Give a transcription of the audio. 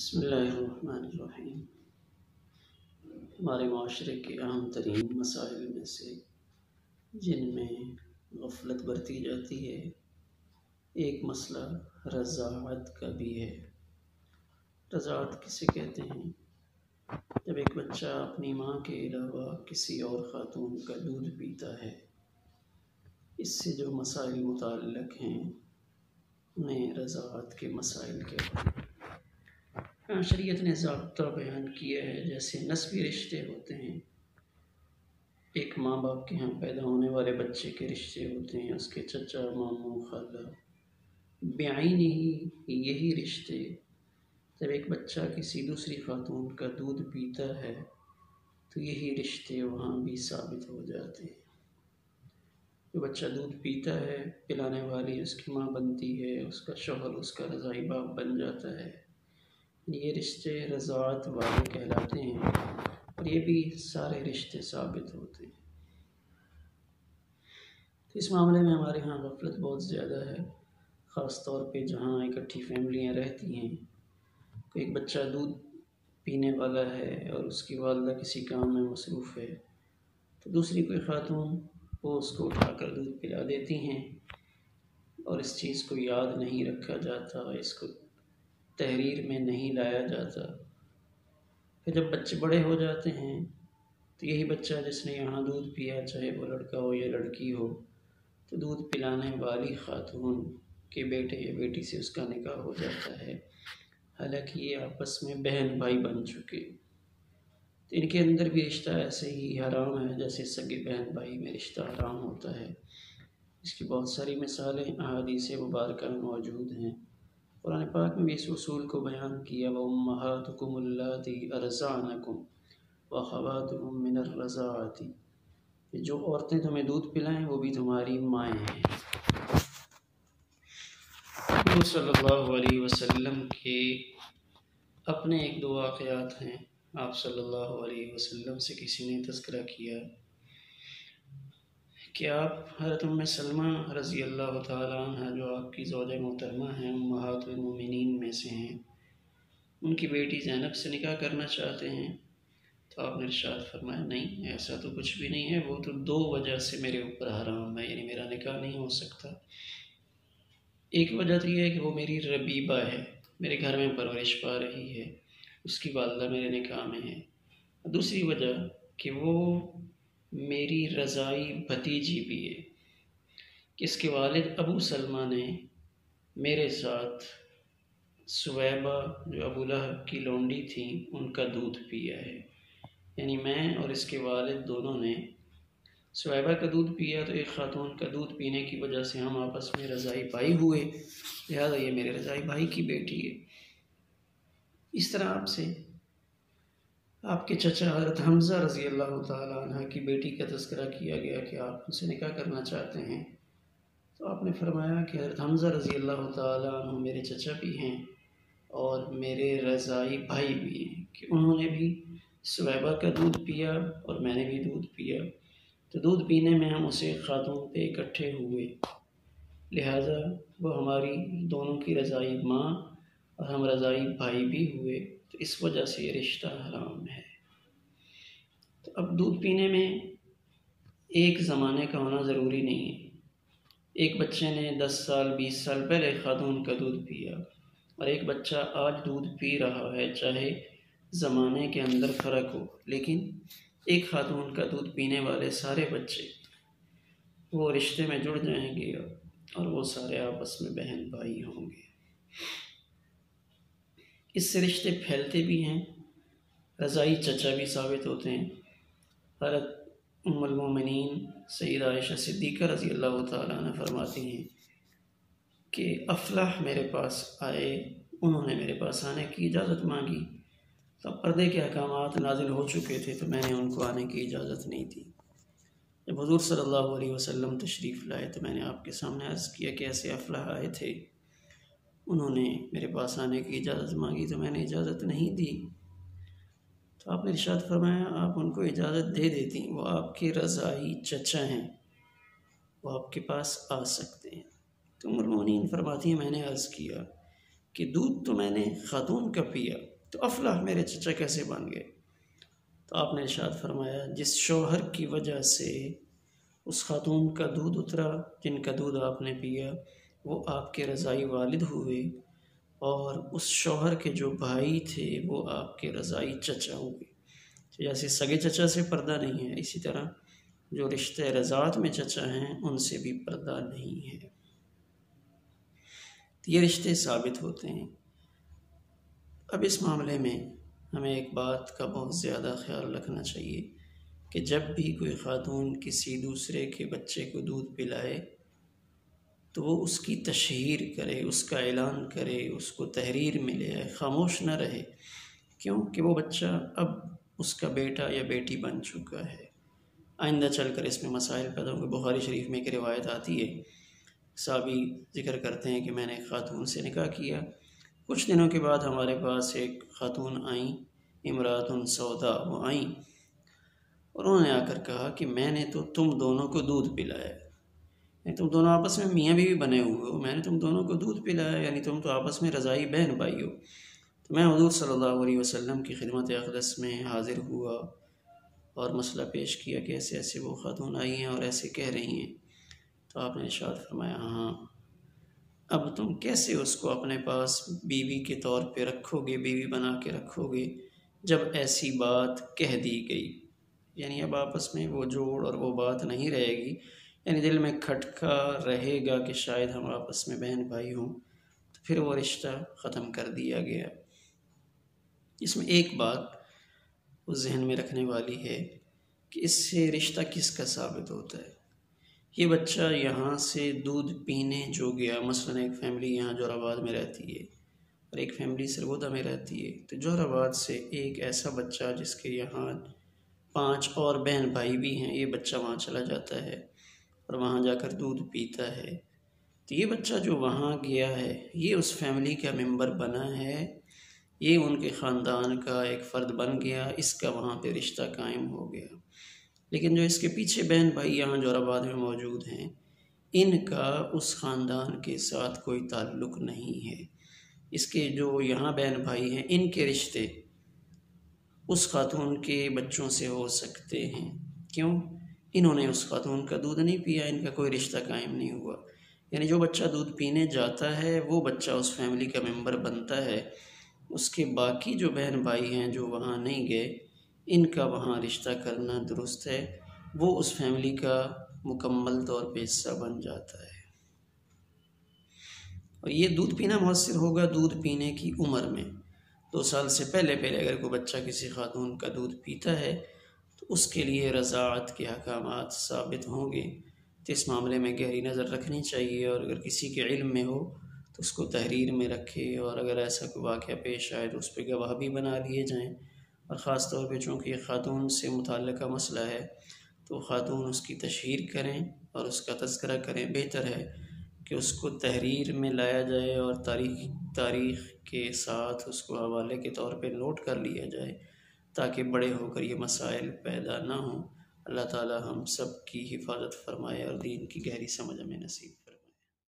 بسم اللہ الرحمن الرحیم۔ ہمارے معاشرے کے اہم ترین مسائل میں سے جن میں غفلت برتی جاتی ہے، ایک مسئلہ رضاعت کا بھی ہے۔ رضاعت کسے کہتے ہیں؟ جب ایک بچہ اپنی ماں کے علاوہ کسی اور خاتون کا دودھ پیتا ہے، اس سے جو مسائل متعلق ہیں انہیں رضاعت کے مسائل کہتے ہیں۔ شریعت نے ضابطہ بیان کیا ہے، جیسے نسبی رشتے ہوتے ہیں، ایک ماں باپ کے ہاں پیدا ہونے والے بچے کے رشتے ہوتے ہیں، اس کے چچا، ماموں، خالہ، بعین ہی یہی رشتے جب ایک بچہ کسی دوسری خاتون کا دودھ پیتا ہے تو یہی رشتے وہاں بھی ثابت ہو جاتے ہیں۔ جو بچہ دودھ پیتا ہے، پلانے والی اس کی ماں بنتی ہے، اس کا شوہر اس کا رضاعی باپ بن جاتا ہے، یہ رشتے رضاعت والے کہلاتے ہیں، اور یہ بھی سارے رشتے ثابت ہوتے ہیں۔ تو اس معاملے میں ہمارے ہاں غفلت بہت زیادہ ہے، خاص طور پہ جہاں اکٹھی فیملیاں رہتی ہیں۔ کوئی ایک بچہ دودھ پینے والا ہے اور اس کی والدہ کسی کام میں مصروف ہے، تو دوسری کوئی خاتون وہ اس کو اٹھا کر دودھ پلا دیتی ہیں، اور اس چیز کو یاد نہیں رکھا جاتا، اس کو تحریر میں نہیں لایا جاتا۔ پھر جب بچے بڑے ہو جاتے ہیں تو یہی بچہ جس نے یہاں دودھ پیا، چاہے وہ لڑکا ہو یا لڑکی ہو، تو دودھ پلانے والی خاتون کے بیٹے یا بیٹی سے اس کا نکاح ہو جاتا ہے، حالانکہ یہ آپس میں بہن بھائی بن چکے۔ تو ان کے اندر بھی رشتہ ایسے ہی حرام ہے جیسے سگے بہن بھائی میں رشتہ حرام ہوتا ہے۔ اس کی بہت ساری مثالیں احادیث مبارکہ میں موجود ہیں۔ قرآن پاک میں بھی اس اصول کو بیان کیا، وَأُمَّهَاتُكُمُ اللَّاتِي أَرْضَعْنَكُمْ وَأَخَوَاتُكُم مِّنَ الرَّضَاعَةِ، جو عورتیں تمہیں دودھ پلائیں وہ بھی تمہاری مائیں ہیں۔ حضور صلی اللہ علیہ وسلم کے اپنے ایک دو واقعات ہیں۔ آپ صلی اللہ علیہ وسلم سے کسی نے تذکرہ کیا کہ آپ حضرت ام سلمہ رضی اللہ تعالیٰ عنہ، جو آپ کی زوجہ محترمہ ہیں، امہات المومنین میں سے ہیں، ان کی بیٹی زینب سے نکاح کرنا چاہتے ہیں، تو آپ نے ارشاد فرمایا نہیں، ایسا تو کچھ بھی نہیں ہے، وہ تو دو وجہ سے میرے اوپر حرام ہے، یعنی میرا نکاح نہیں ہو سکتا۔ ایک وجہ تو یہ ہے کہ وہ میری ربیبہ ہے، میرے گھر میں پرورش پا رہی ہے، اس کی والدہ میرے نکاح میں ہے۔ دوسری وجہ کہ وہ میری رضاعی بھتیجی بھی ہے، کہ اس کے والد ابو سلمہ نے میرے ساتھ سویبہ جو ابو لہب کی لونڈی تھی ان کا دودھ پیا ہے، یعنی میں اور اس کے والد دونوں نے سویبہ کا دودھ پیا، تو ایک خاتون کا دودھ پینے کی وجہ سے ہم آپس میں رضاعی بھائی ہوئے، لہذا یہ میرے رضاعی بھائی کی بیٹی ہے۔ اس طرح آپ کے چچا حضرت حمزہ رضی اللہ تعالیٰ عنہ کی بیٹی کا تذکرہ کیا گیا کہ آپ ان سے نکاح کرنا چاہتے ہیں، تو آپ نے فرمایا کہ حضرت حمزہ رضی اللہ تعالیٰ عنہ میرے چچا بھی ہیں اور میرے رضاعی بھائی بھی ہیں، کہ انہوں نے بھی سویبہ کا دودھ پیا اور میں نے بھی دودھ پیا، تو دودھ پینے میں ہم اسے خاتون پہ اکٹھے ہوئے، لہٰذا وہ ہماری دونوں کی رضاعی ماں اور ہم رضاعی بھائی بھی ہوئے، تو اس وجہ سے یہ رشتہ حرام ہے۔ تو اب دودھ پینے میں ایک زمانے کا ہونا ضروری نہیں ہے۔ ایک بچے نے 10 سال 20 سال پہلے خاتون کا دودھ پیا اور ایک بچہ آج دودھ پی رہا ہے، چاہے زمانے کے اندر فرق ہو، لیکن ایک خاتون کا دودھ پینے والے سارے بچے وہ رشتے میں جڑ جائیں گے اور وہ سارے آپس میں بہن بھائی ہوں گے۔ اس سے رشتے پھیلتے بھی ہیں، رضاعی چچا بھی ثابت ہوتے ہیں۔ حضرت ام المومنین سیدہ عائشہ صدیقہ رضی اللہ تعالیٰ عنہ فرماتی ہیں کہ افلاح میرے پاس آئے، انہوں نے میرے پاس آنے کی اجازت مانگی، تب پردے کے احکامات نازل ہو چکے تھے، تو میں نے ان کو آنے کی اجازت نہیں دی۔ جب حضور صلی اللہ علیہ وسلم تشریف لائے تو میں نے آپ کے سامنے عرض کیا کہ ایسے افلاح آئے تھے، انہوں نے میرے پاس آنے کی اجازت مانگی تو میں نے اجازت نہیں دی، تو آپ نے ارشاد فرمایا آپ ان کو اجازت دے دیتی، وہ آپ کے رضاعی چچا ہیں، وہ آپ کے پاس آ سکتے ہیں۔ تو ام المؤمنین فرماتی ہیں میں نے عرض کیا کہ دودھ تو میں نے خاتون کا پیا، تو افلاح میرے چچا کیسے بن گئے؟ تو آپ نے ارشاد فرمایا جس شوہر کی وجہ سے اس خاتون کا دودھ اترا، جن کا دودھ آپ نے پیا، وہ آپ کے رضائی والد ہوئے، اور اس شوہر کے جو بھائی تھے وہ آپ کے رضائی چچا ہوئے۔ جیسے سگے چچا سے پردہ نہیں ہے، اسی طرح جو رشتہ رضاعت میں چچا ہیں ان سے بھی پردہ نہیں ہے۔ یہ رشتے ثابت ہوتے ہیں۔ اب اس معاملے میں ہمیں ایک بات کا بہت زیادہ خیال رکھنا چاہیے کہ جب بھی کوئی خاتون کسی دوسرے کے بچے کو دودھ پلائے تو وہ اس کی تشہیر کرے، اس کا اعلان کرے، اس کو تحریر میں لے آئے، خاموش نہ رہے۔ کیوں کہ وہ بچہ اب اس کا بیٹا یا بیٹی بن چکا ہے، آئندہ چل کر اس میں مسائل پیدا ہوں گے۔ بخاری شریف میں ایک روایت آتی ہے، صحابی ذکر کرتے ہیں کہ میں نے ایک خاتون سے نکاح کیا، کچھ دنوں کے بعد ہمارے پاس ایک خاتون آئیں، امراۃ سودا، وہ آئیں اور انہوں نے آ کر کہا کہ میں نے تو تم دونوں کو دودھ پلایا، یعنی تم دونوں آپس میں میاں بیوی بنے ہوئے ہو، میں نے تم دونوں کو دودھ پلایا، یعنی تم تو آپس میں رضائی بہن بھائی ہو۔ تو میں حضور صلی اللہ علیہ وسلم کی خدمت اقدس میں حاضر ہوا اور مسئلہ پیش کیا کہ ایسے ایسے وہ خاتون آئی ہیں اور ایسے کہہ رہی ہیں۔ تو آپ نے ارشاد فرمایا ہاں، اب تم کیسے اس کو اپنے پاس بیوی کے طور پہ رکھو گے، بیوی بنا کے رکھو گے جب ایسی بات کہہ دی گئی؟ یعنی اب آپس میں وہ جوڑ اور وہ بات نہیں رہے گی، یعنی دل میں کھٹکا رہے گا کہ شاید ہم آپس میں بہن بھائی ہوں، تو پھر وہ رشتہ ختم کر دیا گیا۔ اس میں ایک بات وہ ذہن میں رکھنے والی ہے کہ اس سے رشتہ کس کا ثابت ہوتا ہے۔ یہ بچہ یہاں سے دودھ پینے جو گیا، مثلا ایک فیملی یہاں جوہر آباد میں رہتی ہے اور ایک فیملی سرگودا میں رہتی ہے، تو جوہر آباد سے ایک ایسا بچہ جس کے یہاں 5 اور بہن بھائی بھی ہیں، یہ بچہ وہاں چلا جاتا ہے اور وہاں جا کر دودھ پیتا ہے، تو یہ بچہ جو وہاں گیا ہے یہ اس فیملی کا ممبر بنا ہے، یہ ان کے خاندان کا ایک فرد بن گیا، اس کا وہاں پہ رشتہ قائم ہو گیا۔ لیکن جو اس کے پیچھے بہن بھائی یہاں جوہر آباد میں موجود ہیں، ان کا اس خاندان کے ساتھ کوئی تعلق نہیں ہے۔ اس کے جو یہاں بہن بھائی ہیں ان کے رشتے اس خاتون کے بچوں سے ہو سکتے ہیں، کیوں؟ انہوں نے اس خاتون کا دودھ نہیں پیا، ان کا کوئی رشتہ قائم نہیں ہوا۔ یعنی جو بچہ دودھ پینے جاتا ہے وہ بچہ اس فیملی کا ممبر بنتا ہے، اس کے باقی جو بہن بھائی ہیں جو وہاں نہیں گئے ان کا وہاں رشتہ کرنا درست ہے، وہ اس فیملی کا مکمل طور پہ حصہ بن جاتا ہے۔ اور یہ دودھ پینا مؤثر ہوگا دودھ پینے کی عمر میں۔ 2 سال سے پہلے اگر کوئی بچہ کسی خاتون کا دودھ پیتا ہے تو اس کے لیے رضاعت کے احکامات ثابت ہوں گے، تو اس معاملے میں گہری نظر رکھنی چاہیے، اور اگر کسی کے علم میں ہو تو اس کو تحریر میں رکھے، اور اگر ایسا کوئی واقعہ پیش آئے تو اس پہ گواہ بھی بنا لیے جائیں۔ اور خاص طور پہ چونکہ یہ خاتون سے متعلقہ مسئلہ ہے تو خاتون اس کی تشہیر کریں اور اس کا تذکرہ کریں۔ بہتر ہے کہ اس کو تحریر میں لایا جائے اور تاریخ کے ساتھ اس کو حوالے کے طور پہ نوٹ کر لیا جائے تاکہ بڑے ہو کر یہ مسائل پیدا نہ ہوں۔ اللہ تعالی ہم سب کی حفاظت فرمائے اور دین کی گہری سمجھ ہمیں نصیب فرمائے۔